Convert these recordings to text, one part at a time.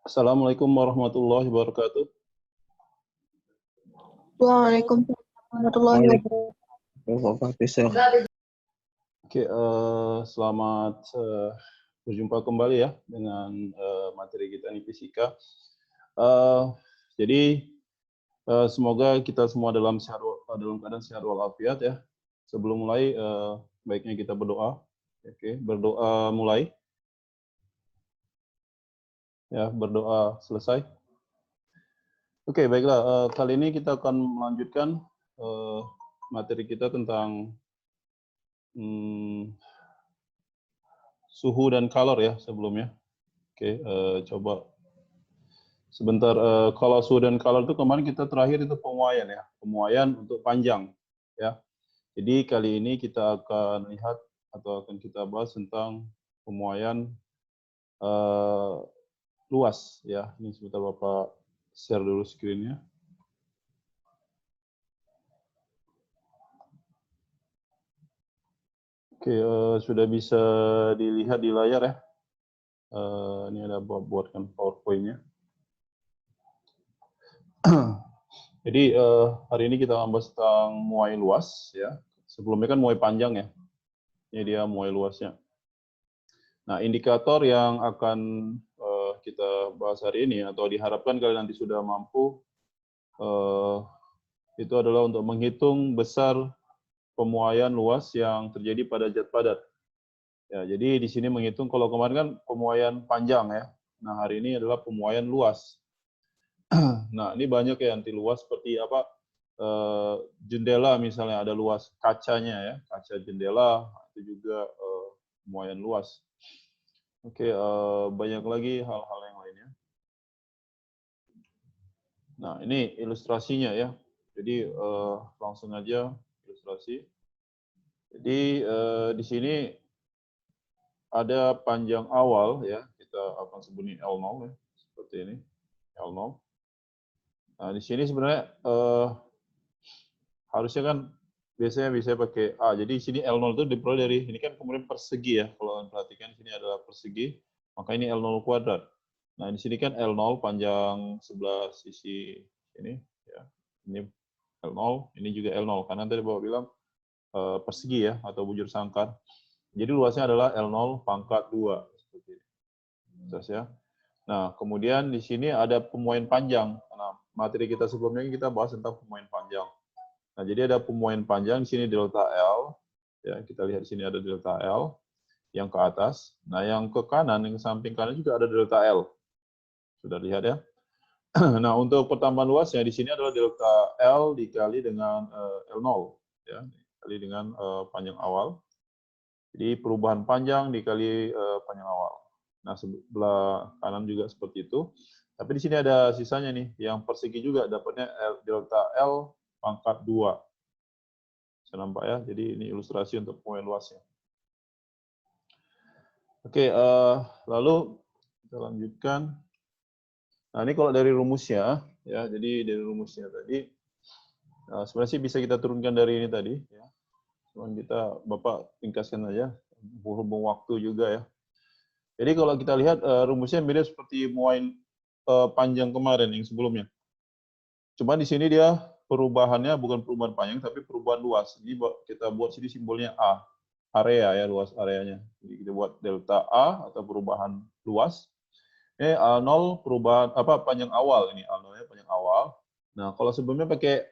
Assalamualaikum warahmatullahi wabarakatuh. Waalaikumsalam warahmatullahi wabarakatuh. Oke, selamat berjumpa kembali ya dengan materi kita ini fisika. Jadi semoga kita semua dalam keadaan sehat walafiat ya. Sebelum mulai, baiknya kita berdoa. Oke, berdoa mulai. Ya, berdoa selesai. Oke, baiklah. Kali ini kita akan melanjutkan materi kita tentang suhu dan kalor ya sebelumnya. Oke, coba sebentar. Kalau suhu dan kalor itu kemarin kita terakhir itu pemuaian ya, pemuaian untuk panjang ya. Jadi kali ini kita akan lihat atau akan kita bahas tentang pemuaian luas ya. Ini sebentar Bapak share dulu screen-nya. Oke, sudah bisa dilihat di layar ya. Ini ada buatkan PowerPoint-nya. Jadi hari ini kita bahas tentang muai luas ya. Sebelumnya kan muai panjang ya. Ini dia muai luasnya. Nah, indikator yang akan kita bahas hari ini atau diharapkan kalian nanti sudah mampu itu adalah untuk menghitung besar pemuaian luas yang terjadi pada zat padat. Ya, jadi di sini menghitung kalau kemarin kan pemuaian panjang ya. Nah, hari ini adalah pemuaian luas. Nah, ini banyak ya nanti luas seperti apa? Jendela misalnya ada luas kacanya ya, kaca jendela itu juga pemuaian luas. Oke, banyak lagi hal-hal yang lainnya. Nah, ini ilustrasinya ya. Jadi langsung aja ilustrasi. Jadi di sini ada panjang awal ya, kita akan sebut L0 ya, seperti ini L0. Nah, di sini sebenarnya harusnya kan biasanya bisa pakai A. Jadi di sini L0 itu diperoleh dari, ini kan kemudian persegi ya, kalau kalian perhatikan di sini adalah persegi, maka ini L0 kuadrat. Nah, di sini kan L0 panjang sebelah sisi ini ya. Ini L0, ini juga L0 karena tadi Bapak bilang persegi ya atau bujur sangkar. Jadi luasnya adalah L0 pangkat 2 seperti ini. Terus ya. Nah, kemudian di sini ada pemuaian panjang. Nah, materi kita sebelumnya kita bahas tentang pemuaian panjang. Nah, jadi ada pemuaian panjang di sini delta L. Ya, kita lihat di sini ada delta L yang ke atas. Nah, yang ke kanan, yang samping kanan juga ada delta L. Sudah lihat ya. Nah, untuk pertambahan luasnya di sini adalah delta L dikali dengan L0 ya, dikali dengan panjang awal. Jadi perubahan panjang dikali panjang awal. Nah, sebelah kanan juga seperti itu. Tapi di sini ada sisanya nih, yang persegi juga dapatnya delta L pangkat 2. Bisa nampak ya, jadi ini ilustrasi untuk pemuaian luasnya. Oke, lalu kita lanjutkan. Nah, ini kalau dari rumusnya, ya, jadi dari rumusnya tadi, sebenarnya sih bisa kita turunkan dari ini tadi, ya. Cuman kita, Bapak ringkaskan aja, berhubung waktu juga ya. Jadi kalau kita lihat rumusnya beda seperti muai panjang kemarin yang sebelumnya. Cuma di sini dia perubahannya bukan perubahan panjang, tapi perubahan luas. Jadi kita buat sini simbolnya A, area ya, luas areanya. Jadi kita buat delta A atau perubahan luas. Ini A0 perubahan panjang awal ini, A0-nya panjang awal. Nah, kalau sebelumnya pakai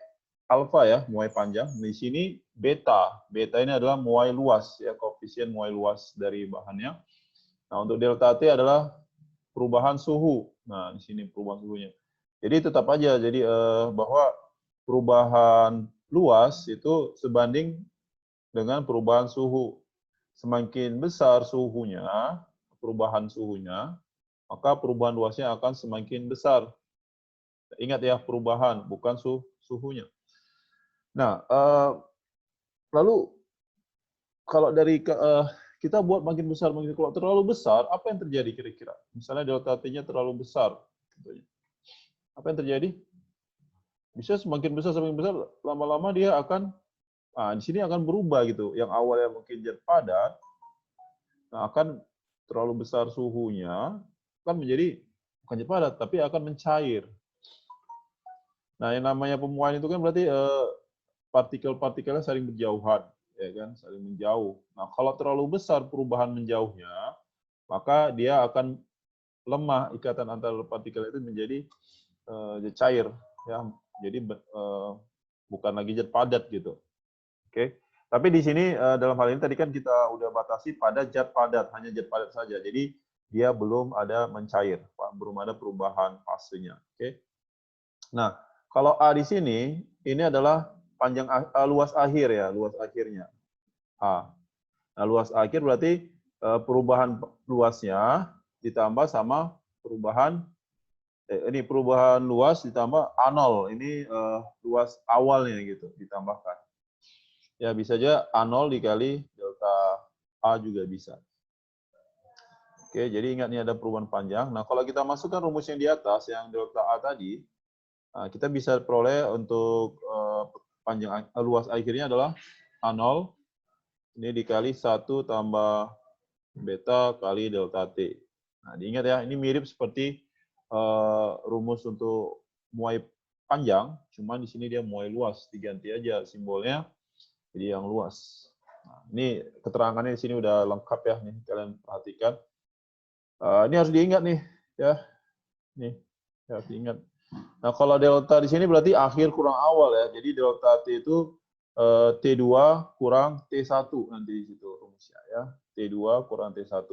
alfa ya, muai panjang. Di sini beta. Beta ini adalah muai luas ya, koefisien muai luas dari bahannya. Nah, untuk delta T adalah perubahan suhu. Nah, di sini perubahan suhunya. Jadi tetap aja jadi bahwa perubahan luas itu sebanding dengan perubahan suhu. Semakin besar suhunya, perubahan suhunya, maka perubahan luasnya akan semakin besar. Ingat ya, perubahan, bukan suhunya. Nah, lalu kalau dari kita buat makin besar, kalau terlalu besar, apa yang terjadi kira-kira? Misalnya delta T-nya terlalu besar. Apa yang terjadi? Bisa semakin besar, lama-lama dia akan, di sini akan berubah gitu. Yang awalnya mungkin zat padat, nah akan terlalu besar suhunya, kan menjadi bukan zat padat, tapi akan mencair. Nah, yang namanya pemuaian itu kan berarti partikel-partikelnya saling berjauhan, ya kan, saling menjauh. Nah, kalau terlalu besar perubahan menjauhnya, maka dia akan lemah ikatan antara partikel itu menjadi zat cair, ya. Jadi bukan lagi zat padat gitu. Oke. Tapi di sini dalam hal ini tadi kan kita udah batasi pada zat padat, hanya zat padat saja. Jadi dia belum ada mencair, belum ada perubahan fasenya. Oke. Nah, kalau A di sini ini adalah panjang luas akhir ya, luas akhirnya A. Nah, luas akhir berarti perubahan luasnya ditambah sama perubahan ini perubahan luas ditambah A0. Ini luas awalnya gitu ditambahkan. Ya, bisa aja A0 dikali delta A juga bisa. Oke, jadi ingat nih ada perubahan panjang. Nah, kalau kita masukkan rumus yang di atas, yang delta A tadi, kita bisa peroleh untuk panjang luas akhirnya adalah A0. Ini dikali 1 tambah beta kali delta T. Nah, diingat ya, ini mirip seperti rumus untuk muai panjang, cuma di sini dia muai luas. Diganti aja simbolnya jadi yang luas. Nah, ini keterangannya di sini udah lengkap ya, nih kalian perhatikan. Ini harus diingat nih, ya. Nih, harus diingat. Nah, kalau delta di sini berarti akhir kurang awal ya. Jadi delta T itu T2 kurang T1 nanti di situ rumusnya ya. T2 kurang T1.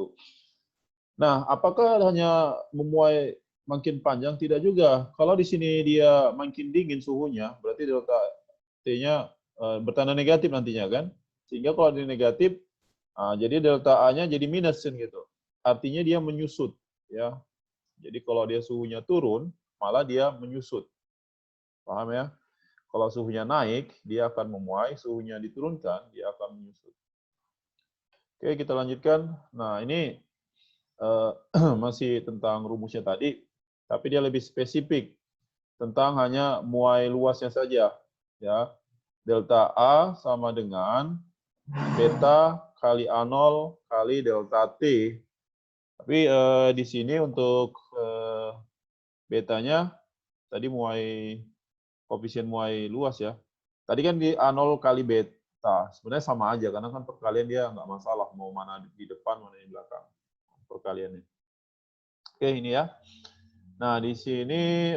Nah, apakah hanya memuai makin panjang? Tidak juga. Kalau di sini dia makin dingin suhunya, berarti delta T-nya bertanda negatif nantinya kan. Sehingga kalau di negatif, jadi delta A-nya jadi minus gitu. Artinya dia menyusut ya. Jadi kalau dia suhunya turun, malah dia menyusut. Paham ya? Kalau suhunya naik, dia akan memuai, suhunya diturunkan, dia akan menyusut. Oke, kita lanjutkan. Nah, ini masih tentang rumusnya tadi, tapi dia lebih spesifik tentang hanya muai luasnya saja. Ya, delta A sama dengan beta kali A0 kali delta T. Tapi di sini untuk betanya tadi koefisien muai luas ya. Tadi kan di A0 kali beta. Sebenarnya sama aja, karena kan perkalian dia nggak masalah mau mana di depan, mana di belakang. Perkaliannya. Oke, ini ya. Nah, di sini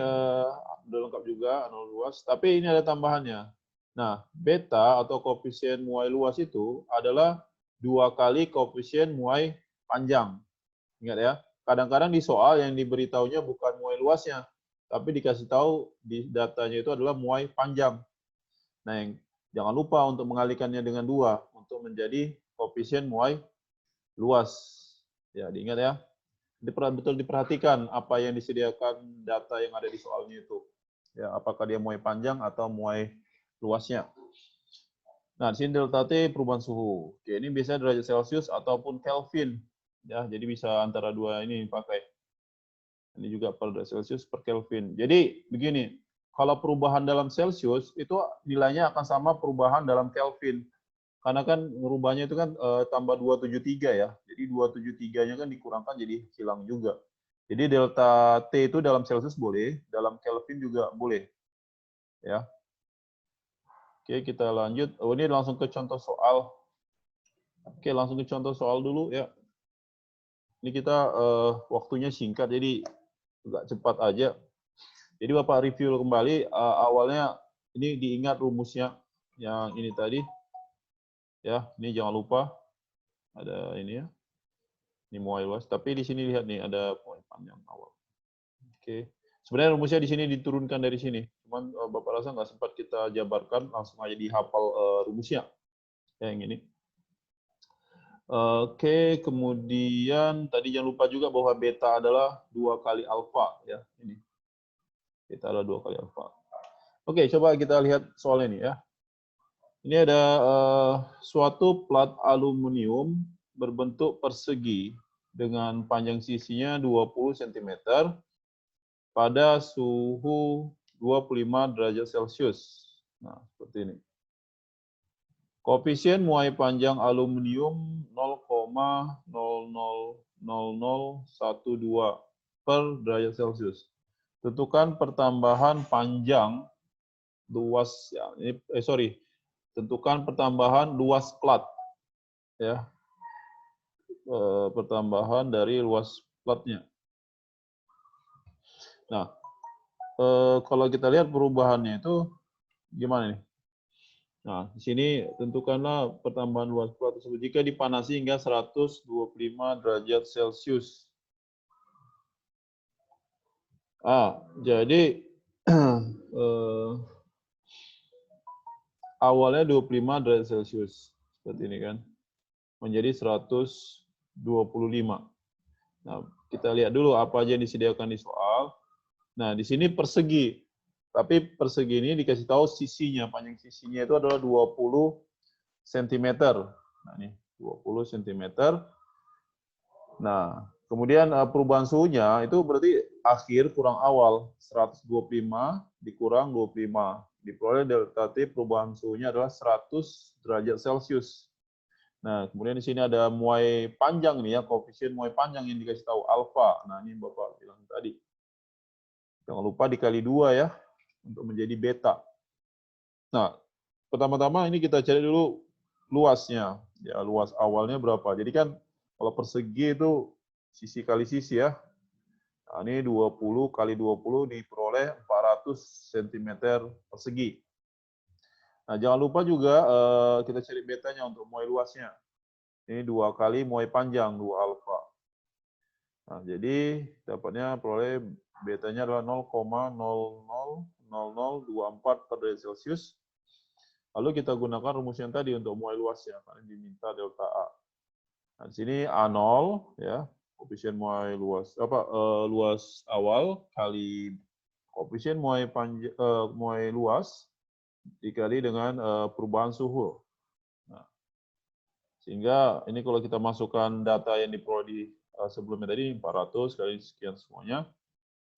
udah lengkap juga A0 luas. Tapi ini ada tambahannya. Nah, beta atau koefisien muai luas itu adalah 2 kali koefisien muai panjang. Ingat ya, kadang-kadang di soal yang diberitahunya bukan muai luasnya, tapi dikasih tahu di datanya itu adalah muai panjang. Nah, yang jangan lupa untuk mengalihkannya dengan 2 untuk menjadi koefisien muai luas. Ya, diingat ya. Betul diperhatikan apa yang disediakan data yang ada di soalnya itu. Ya, apakah dia muai panjang atau muai luasnya. Nah, di sini delta T perubahan suhu. Oke, ini biasanya derajat Celcius ataupun Kelvin. Ya, jadi bisa antara dua ini dipakai. Ini juga per derajat Celcius per Kelvin. Jadi begini, kalau perubahan dalam Celcius itu nilainya akan sama perubahan dalam Kelvin. Karena kan merubahnya itu kan tambah 273 ya. Jadi 273-nya kan dikurangkan jadi hilang juga. Jadi delta T itu dalam Celcius boleh, dalam Kelvin juga boleh. Ya. Oke, kita lanjut. Oh, ini langsung ke contoh soal. Oke, langsung ke contoh soal dulu ya. Ini kita waktunya singkat, jadi agak cepat aja. Jadi Bapak review kembali, awalnya ini diingat rumusnya yang ini tadi. Ya, ini jangan lupa. Ada ini ya. Ini muai luas. Tapi di sini lihat nih, ada muai panjang awal. Oke. Sebenarnya rumusnya di sini diturunkan dari sini. Cuman Bapak rasa nggak sempat kita jabarkan, langsung aja dihafal rumusnya. Ya, yang ini. Oke, kemudian tadi jangan lupa juga bahwa beta adalah 2 kali alfa ya, ini. Beta adalah 2 kali alfa. Oke, coba kita lihat soal ini ya. Ini ada suatu plat aluminium berbentuk persegi dengan panjang sisinya 20 cm pada suhu 25 derajat Celcius. Nah, seperti ini. Koefisien muai panjang aluminium 0,000012 per derajat Celcius. Tentukan pertambahan panjang luas ya, tentukan pertambahan luas plat ya. Pertambahan dari luas platnya. Nah, kalau kita lihat perubahannya itu gimana nih? Nah, di sini tentukanlah pertambahan luas plat tersebut jika dipanasi hingga 125 derajat Celcius. Jadi awalnya 25 derajat Celcius seperti ini kan, menjadi 125. Nah, kita lihat dulu apa aja yang disediakan di soal. Nah, di sini persegi. Tapi persegi ini dikasih tahu sisinya, panjang sisinya itu adalah 20 cm. Nah, ini 20 cm. Nah, kemudian perubahan suhunya itu berarti akhir kurang awal, 125 dikurang 25. Diperoleh delta T perubahan suhunya adalah 100 derajat Celcius. Nah, kemudian di sini ada muai panjang nih ya, koefisien muai panjang yang dikasih tahu alfa. Nah, ini Bapak bilang tadi. Jangan lupa dikali 2 ya, untuk menjadi beta. Nah, pertama-tama ini kita cari dulu luasnya. Ya, luas awalnya berapa. Jadi kan kalau persegi itu sisi kali sisi ya. Nah, ini 20 kali 20 diperoleh 400 cm persegi. Nah, jangan lupa juga kita cari betanya untuk muai luasnya. Ini 2 kali muai panjang, 2 alfa. Nah, jadi dapatnya peroleh betanya adalah 0,000024 per derajat Celcius. Lalu kita gunakan rumus yang tadi untuk muai luasnya, karena diminta delta A. Nah, di sini A0 ya, koefisien muai luas luas awal kali koefisien muai luas dikali dengan perubahan suhu. Nah, sehingga ini kalau kita masukkan data yang diperoleh di sebelumnya tadi 400 kali sekian semuanya,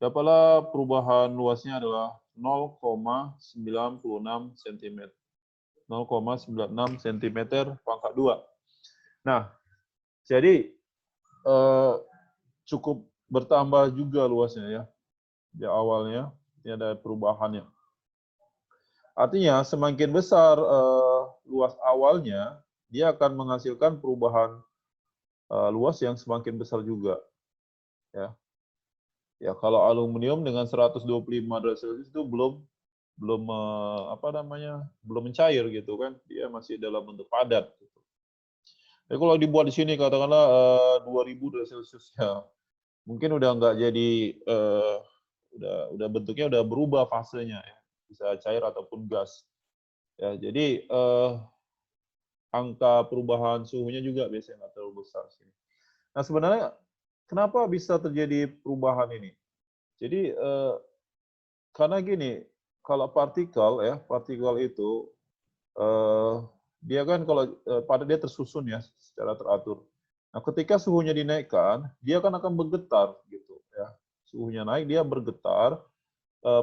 dapatlah perubahan luasnya adalah 0,96 cm. 0,96 cm pangkat 2. Nah, jadi cukup bertambah juga luasnya ya. Di awalnya ini ada perubahannya. Artinya semakin besar luas awalnya, dia akan menghasilkan perubahan luas yang semakin besar juga. Ya. Ya, kalau aluminium dengan 125 derajat Celcius itu belum belum mencair gitu kan, dia masih dalam bentuk padat gitu. Jadi kalau dibuat di sini katakanlah 2000 derajat Celcius ya, mungkin udah nggak jadi udah bentuknya udah berubah fasenya ya, bisa cair ataupun gas. Ya, jadi angka perubahan suhunya juga biasanya nggak terlalu besar sini. Nah, sebenarnya kenapa bisa terjadi perubahan ini? Jadi karena gini, kalau partikel itu dia kan kalau pada dia tersusun ya secara teratur. Nah, ketika suhunya dinaikkan, dia kan akan bergetar gitu ya. Suhunya naik, dia bergetar,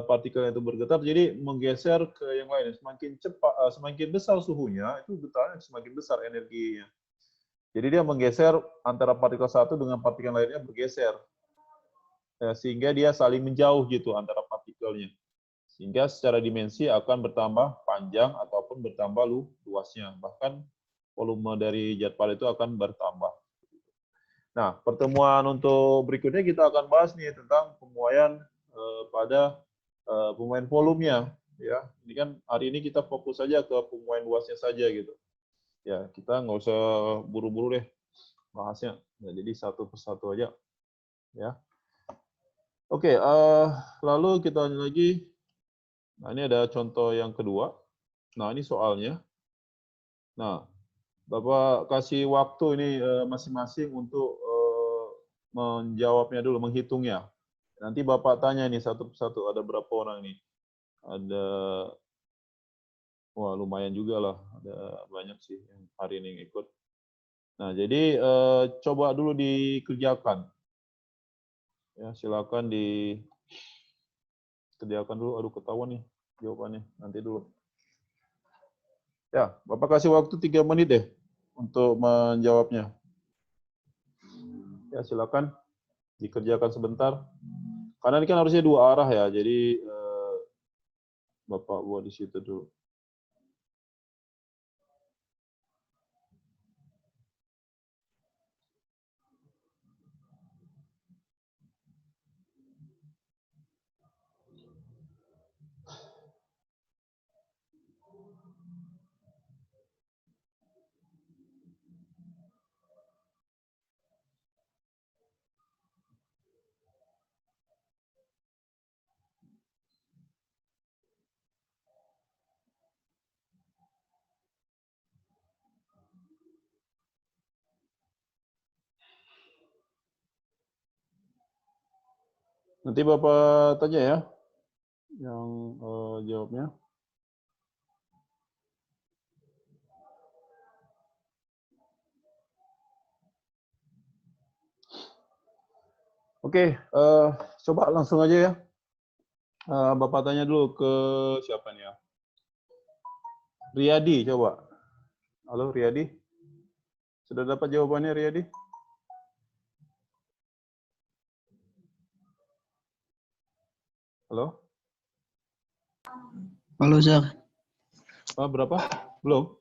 partikel itu bergetar, jadi menggeser ke yang lain. Semakin cepat, semakin besar suhunya, itu getarnya semakin besar energinya. Jadi dia menggeser antara partikel satu dengan partikel lainnya bergeser, sehingga dia saling menjauh gitu antara partikelnya. Sehingga secara dimensi akan bertambah panjang ataupun bertambah luasnya. Bahkan volume dari jadwal itu akan bertambah. Nah, pertemuan untuk berikutnya kita akan bahas nih tentang pemuaian pada pemuaian volumenya. Ya, ini kan hari ini kita fokus saja ke pemuaian luasnya saja gitu. Ya, kita nggak usah buru-buru deh bahasnya. Ya, jadi satu persatu aja. Ya. Oke, lalu kita lanjut lagi. Nah, ini ada contoh yang kedua. Nah, ini soalnya. Nah, Bapak kasih waktu ini masing-masing untuk menjawabnya dulu, menghitungnya. Nanti Bapak tanya ini satu persatu, ada berapa orang nih? Ada, wah lumayan juga lah, ada banyak sih yang hari ini ikut. Nah, jadi coba dulu dikerjakan. Ya, silakan dikerjakan dulu. Aduh, ketahuan nih jawabannya. Nanti dulu. Ya, Bapak kasih waktu 3 menit deh untuk menjawabnya. Ya, silakan dikerjakan sebentar. Karena ini kan harusnya dua arah ya, jadi Bapak buat di situ dulu. Nanti Bapak tanya ya, yang jawabnya. Oke, coba langsung aja ya. Bapak tanya dulu ke siapa nih ya? Riyadi, coba. Halo Riyadi, sudah dapat jawabannya Riyadi? Halo? Halo, Sir. Berapa? Belum?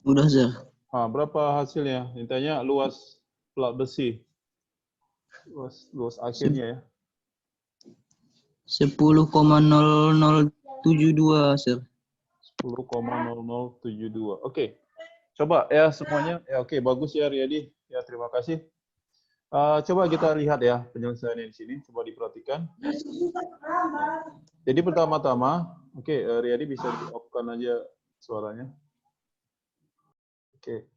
Udah, Sir. Berapa hasilnya? Intinya luas plat besi. Luas akhirnya ya. 10,0072, Sir. 10,0072. Oke. Coba ya semuanya. Ya oke, bagus ya Riyadi. Ya terima kasih. Coba kita lihat ya penyelesaiannya di sini. Coba diperhatikan. Jadi pertama-tama, oke, Riyadi bisa di-off-kan aja suaranya. Oke.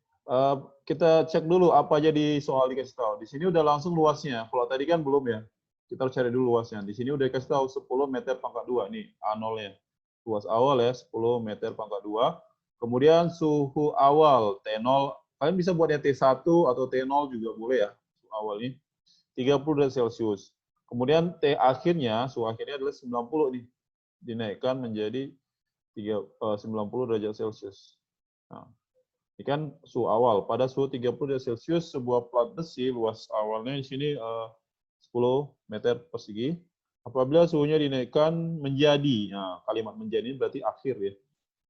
Kita cek dulu apa aja di soal dikasih tahu. Di sini udah langsung luasnya. Kalau tadi kan belum ya. Kita harus cari dulu luasnya. Di sini udah dikasih tahu 10 meter pangkat 2 nih, A0-nya. Luas awal ya 10 meter pangkat 2. Kemudian suhu awal T0, kalian bisa buat yang T1 atau T0 juga boleh ya. Suhu awal ini 30 derajat Celcius. Kemudian T akhirnya, suhu akhirnya adalah 90 nih. Dinaikkan menjadi 90 derajat Celcius. Nah, ini kan suhu awal. Pada suhu 30 derajat Celcius, sebuah plat besi luas awalnya di sini 10 meter persegi. Apabila suhunya dinaikkan menjadi, nah, kalimat menjadi berarti akhir ya,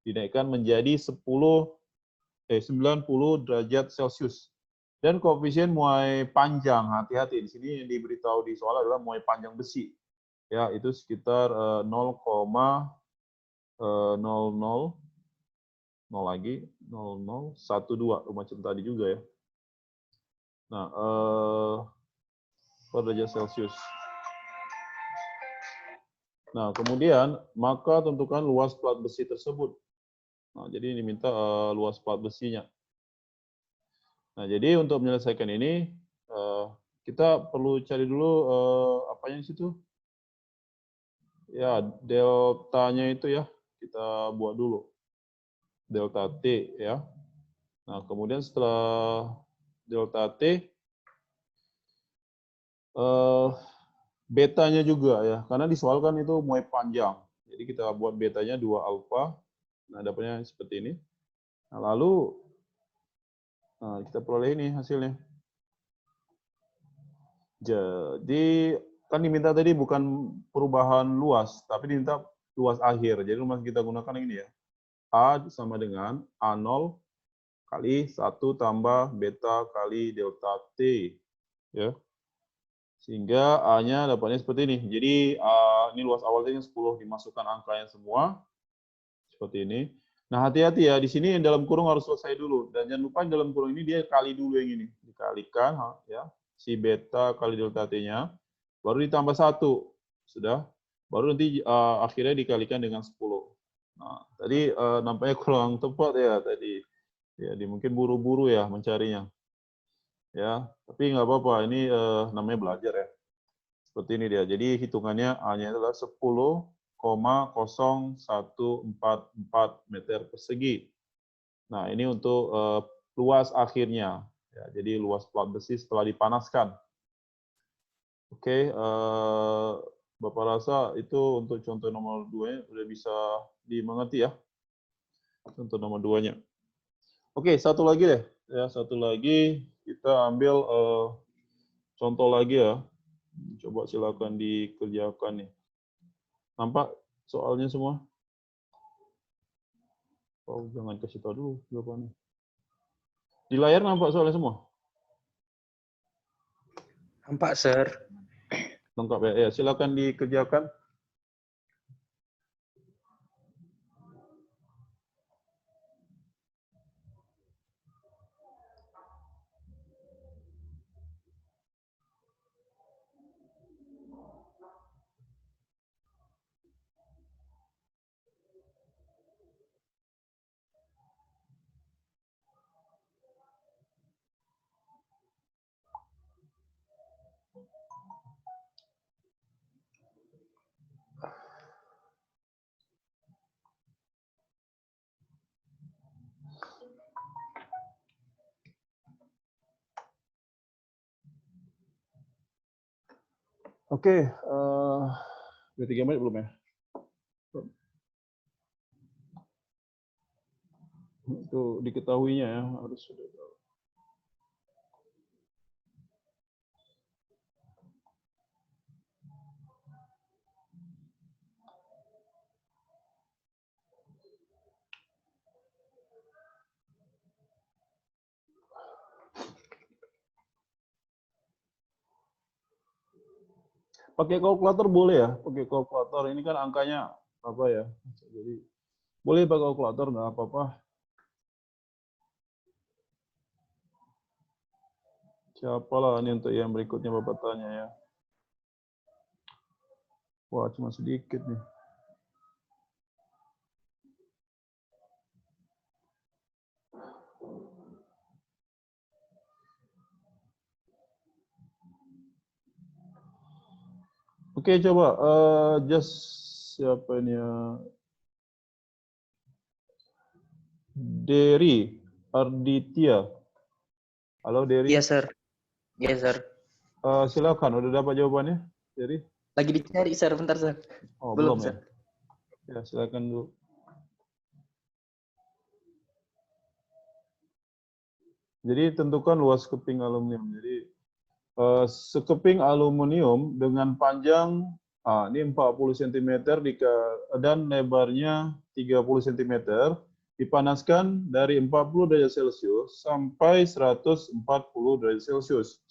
dinaikkan menjadi 90 derajat Celcius. Dan koefisien muai panjang, hati-hati di sini yang diberitahu di soal adalah muai panjang besi. Ya, itu sekitar 0,00 lagi 0012 macam tadi juga ya. Nah, per derajat Celcius. Nah, kemudian maka tentukan luas plat besi tersebut. Nah, jadi diminta luas plat besinya. Nah, jadi untuk menyelesaikan ini kita perlu cari dulu apanya di situ? Ya, deltanya itu ya. Kita buat dulu. Delta T ya. Nah, kemudian setelah delta T betanya juga ya, karena di soal kan itu muai panjang. Jadi kita buat betanya 2 alfa. Nah, dapatnya seperti ini. Nah, lalu kita peroleh ini hasilnya. Jadi kan diminta tadi bukan perubahan luas, tapi diminta luas akhir. Jadi rumah kita gunakan yang ini ya. A sama dengan A0 kali 1 tambah beta kali delta T. Ya. Sehingga A-nya dapatnya seperti ini. Jadi ini luas awalnya 10, dimasukkan angkanya semua. Seperti ini. Nah, hati-hati ya, di sini yang dalam kurung harus selesai dulu. Dan jangan lupa dalam kurung ini dia kali dulu yang ini. Dikalikan, ya, si beta kali delta T-nya. Baru ditambah 1. Sudah. Baru nanti akhirnya dikalikan dengan 10. Nah, tadi nampaknya kurang tepat ya tadi. Ya, mungkin buru-buru ya mencarinya. Ya, tapi nggak apa-apa. Ini namanya belajar ya. Seperti ini dia. Jadi hitungannya A-nya adalah 10,0144 meter persegi. Nah, ini untuk luas akhirnya. Ya, jadi luas plat besi setelah dipanaskan. Oke, Bapak rasa itu untuk contoh nomor 2-nya udah bisa dimengerti ya. Contoh nomor 2-nya. Oke, satu lagi deh. Ya, satu lagi kita ambil contoh lagi ya. Coba silakan dikerjakan nih. Nampak soalnya semua? Oh, jangan kasih tahu dulu jawabannya. Di layar nampak soalnya semua? Nampak, Sir. Lengkap ya? Ya, silakan dikerjakan. Oke, udah 3 menit belum ya? Itu diketahuinya ya, harus sudah tahu. Pakai kalkulator boleh ya? Pakai kalkulator ini kan angkanya apa ya? Jadi boleh pakai kalkulator, nggak apa-apa. Siapalah ini untuk yang berikutnya Bapak tanya ya. Wah, cuma sedikit nih. Oke, coba just siapa ini ya? Dery Arditya. Halo Dery. Iya, Sir. Iya, Sir. Silakan, udah dapat jawabannya, Dery? Lagi dicari, Sir. Bentar, Sir. Oh, Belum, belum ya? Sir. Ya, silakan dulu. Jadi tentukan luas keping aluminium. Jadi sekeping aluminium dengan panjang ini 40 cm dan lebarnya 30 cm dipanaskan dari 40 derajat Celcius sampai 140 derajat Celcius.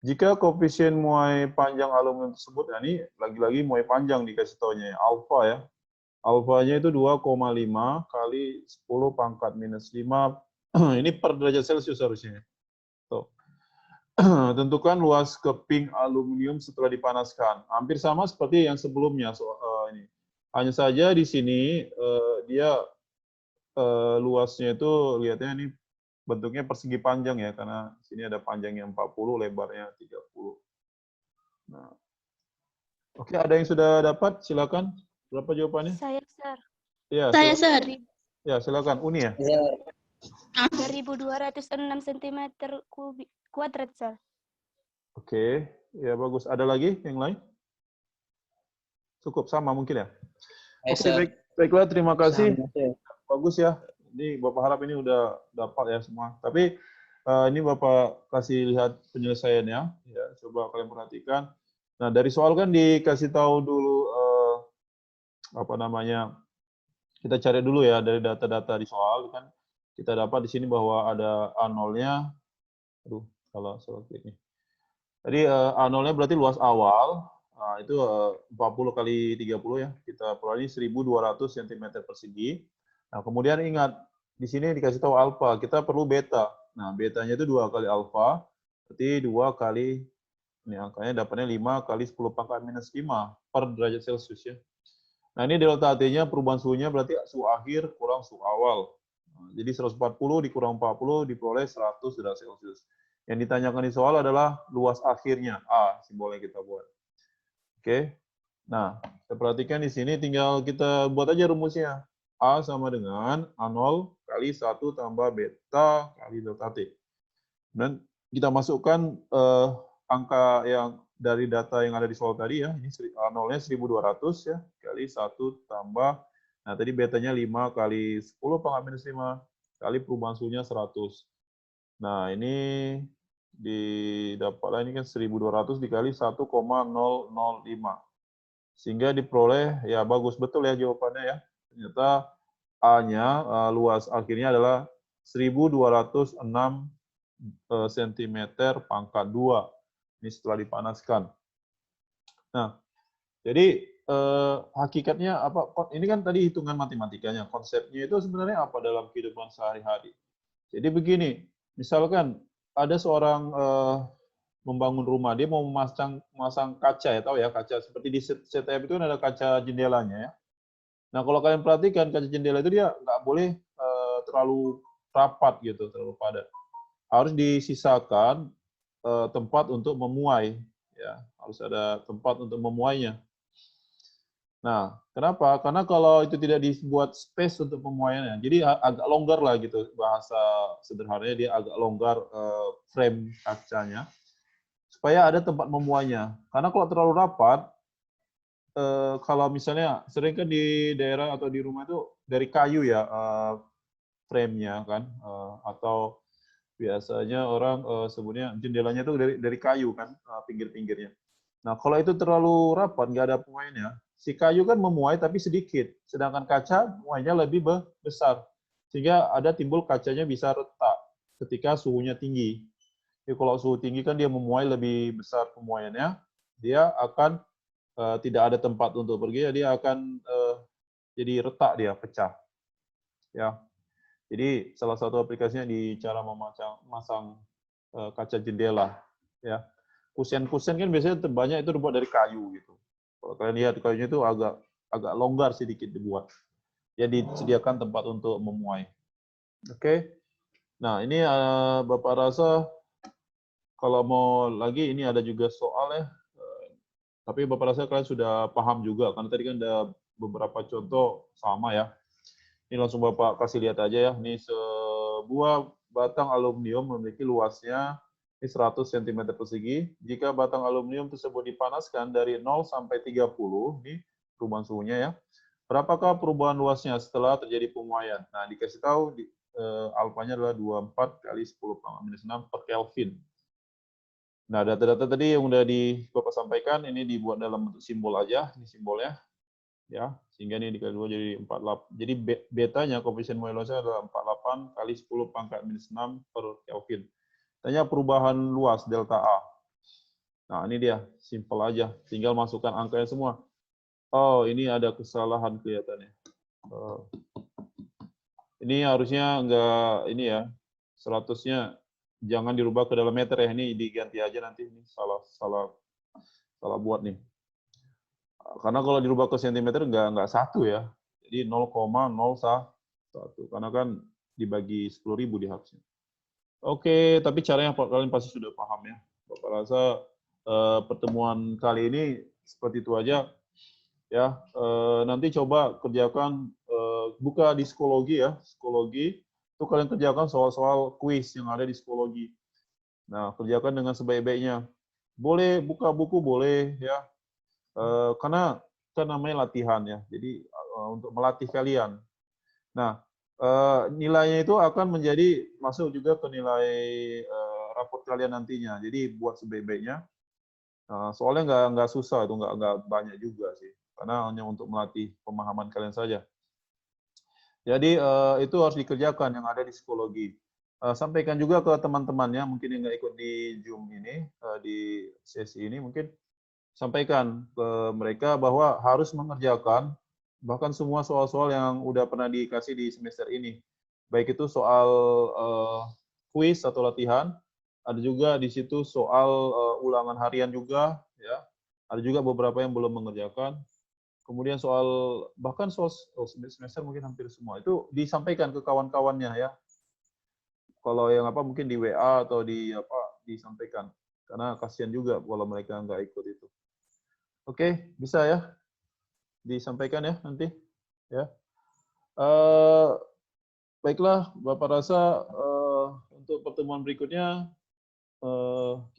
Jika koefisien muai panjang aluminium tersebut, nah ini lagi-lagi muai panjang dikasih taunya, alfa ya. Alfanya itu 2,5 kali 10 pangkat minus 5. Ini per derajat Celcius harusnya. Tuh. Tentukan luas keping aluminium setelah dipanaskan. Hampir sama seperti yang sebelumnya. Ini. Hanya saja di sini dia luasnya itu lihatnya ini bentuknya persegi panjang ya, karena sini ada panjangnya 40, lebarnya 30. Nah. Oke, ada yang sudah dapat? Silakan. Berapa jawabannya? Saya, Sir. Ya, Saya, silakan. Sir. Ya, silakan. Uni ya? Iya. 1206 cm kuadrat, Sir. Oke, ya bagus. Ada lagi yang lain? Cukup sama mungkin ya? Yes, Oke, Sir. baiklah. Terima kasih. Sama, Sir. Bagus ya. Ini Bapak harap ini udah dapat ya semua. Tapi ini Bapak kasih lihat penyelesaiannya. Ya, coba kalian perhatikan. Nah, dari soal kan dikasih tahu dulu apa namanya? Kita cari dulu ya dari data-data di soal kan. Kita dapat di sini bahwa ada A0-nya. Aduh, salah klik nih. Jadi A0-nya berarti luas awal. Nah, itu 40 kali 30 ya. Kita peroleh 1.200 cm persegi. Nah, kemudian ingat, di sini dikasih tahu alfa, kita perlu beta. Nah, betanya itu 2 kali alfa, berarti 2 kali, ini angkanya dapatnya 5 kali 10 pangkat minus 5 per derajat Celcius ya. Nah, ini delta T-nya perubahan suhunya berarti suhu akhir kurang suhu awal. Nah, jadi 140 dikurang 40 diperoleh 100 derajat Celcius. Yang ditanyakan di soal adalah luas akhirnya, A, simbolnya kita buat. Oke. Nah, kita perhatikan di sini tinggal kita buat aja rumusnya. A sama dengan A0 kali 1 tambah beta kali delta T. Dan kita masukkan angka yang dari data yang ada di soal tadi ya. Ini A0-nya 1.200 ya, kali 1 tambah, nah tadi betanya 5 kali 10 pangkat minus 5, kali perubahan suhunya 100. Nah, ini didapatlah ini kan 1.200 dikali 1,005. Sehingga diperoleh, ya bagus betul ya jawabannya ya. Ternyata A-nya, luas akhirnya adalah 1.206 cm pangkat 2. Ini setelah dipanaskan. Nah, jadi hakikatnya apa? Ini kan tadi hitungan matematikanya. Konsepnya itu sebenarnya apa dalam kehidupan sehari-hari? Jadi begini, misalkan ada seorang membangun rumah, dia mau memasang kaca ya, tahu ya kaca seperti di CTF itu kan ada kaca jendelanya ya. Nah kalau kalian perhatikan kaca jendela itu dia nggak boleh terlalu rapat gitu, terlalu padat. Harus disisakan tempat untuk memuai, ya harus ada tempat untuk memuainya. Nah, kenapa? Karena kalau itu tidak dibuat space untuk pemuaiannya, jadi agak longgar lah gitu, bahasa sederhananya dia agak longgar frame kacanya, supaya ada tempat memuainya. Karena kalau terlalu rapat, kalau misalnya sering kan di daerah atau di rumah itu dari kayu ya frame-nya kan, atau biasanya orang sebutnya jendelanya itu dari kayu kan pinggir-pinggirnya. Nah kalau itu terlalu rapat nggak ada pemuaiannya, si kayu kan memuai tapi sedikit, sedangkan kaca muainya lebih besar, sehingga ada timbul kacanya bisa retak ketika suhunya tinggi. Jadi kalau suhu tinggi kan dia memuai lebih besar pemuaiannya, dia akan tidak ada tempat untuk pergi, dia akan jadi retak, dia pecah. Ya, jadi salah satu aplikasinya di cara memasang kaca jendela. Ya, kusen-kusen kan biasanya terbanyak itu dibuat dari kayu gitu. Kalau kalian lihat kayunya itu agak longgar sedikit dibuat. Ya disediakan tempat untuk memuai. Oke. Nah ini Bapak rasa kalau mau lagi ini ada juga soal ya. Tapi Bapak rasa kalian sudah paham juga, karena tadi kan ada beberapa contoh sama ya. Ini langsung Bapak kasih lihat aja ya. Ini sebuah batang aluminium memiliki luasnya ini 100 cm persegi. Jika batang aluminium tersebut dipanaskan dari 0 sampai 30, ini perubahan suhunya ya. Berapakah perubahan luasnya setelah terjadi pemuaian? Nah, dikasih tahu alfanya adalah 24 kali 10⁻⁻6 per Kelvin. Nah, data-data tadi yang udah Bapak sampaikan, ini dibuat dalam bentuk simbol aja, ini simbolnya, ya, sehingga ini dikali 2 jadi 48. Jadi betanya, koefisien modulusnya adalah 48 kali 10⁻⁻6 per Kelvin. Tanya perubahan luas delta A. Nah, ini dia, simpel aja, tinggal masukkan angkanya semua. Oh, ini ada kesalahan kelihatannya. Ini harusnya enggak, ini ya, 100-nya jangan dirubah ke dalam meter ya, ini diganti aja nanti, ini salah buat nih. Karena kalau dirubah ke sentimeter enggak 1 ya, jadi 0,01, karena kan dibagi 10.000 di harusnya. Oke, tapi caranya kalian pasti sudah paham ya. Bapak rasa pertemuan kali ini seperti itu aja. Ya, nanti coba kerjakan, buka di psikologi ya, psikologi, itu kalian kerjakan soal-soal kuis yang ada di psikologi. Nah, kerjakan dengan sebaik-baiknya. Boleh buka buku, boleh ya, karena kan namanya latihan ya, jadi untuk melatih kalian. Nah, nilainya itu akan menjadi masuk juga ke nilai raport kalian nantinya. Jadi buat sebaik-baiknya. Soalnya nggak susah, itu nggak banyak juga sih, karena hanya untuk melatih pemahaman kalian saja. Jadi itu harus dikerjakan yang ada di psikologi. Sampaikan juga ke teman-temannya, mungkin yang nggak ikut di Zoom ini, di sesi ini, mungkin sampaikan ke mereka bahwa harus mengerjakan bahkan semua soal-soal yang udah pernah dikasih di semester ini. Baik itu soal kuis atau latihan, ada juga di situ soal ulangan harian juga, ya. Ada juga beberapa yang belum mengerjakan. Kemudian bahkan soal semester mungkin hampir semua itu disampaikan ke kawan-kawannya ya. Kalau yang apa mungkin di WA atau di apa disampaikan, karena kasihan juga kalau mereka nggak ikut itu. Oke, bisa ya disampaikan ya nanti ya. Baiklah, Bapak rasa untuk pertemuan berikutnya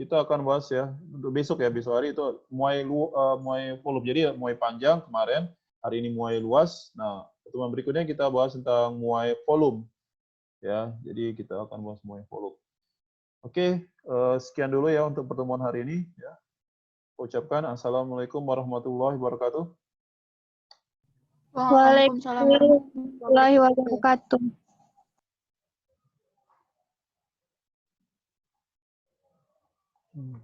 kita akan bahas ya untuk besok ya, besok hari itu muai volume. Jadi muai panjang kemarin, hari ini muai luas. Nah, pertemuan berikutnya kita bahas tentang muai volume ya. Jadi kita akan bahas muai volume. Oke, sekian dulu ya untuk pertemuan hari ini. Ya. Ucapkan Assalamualaikum warahmatullahi wabarakatuh. Waalaikumsalam warahmatullahi wabarakatuh. Hmm.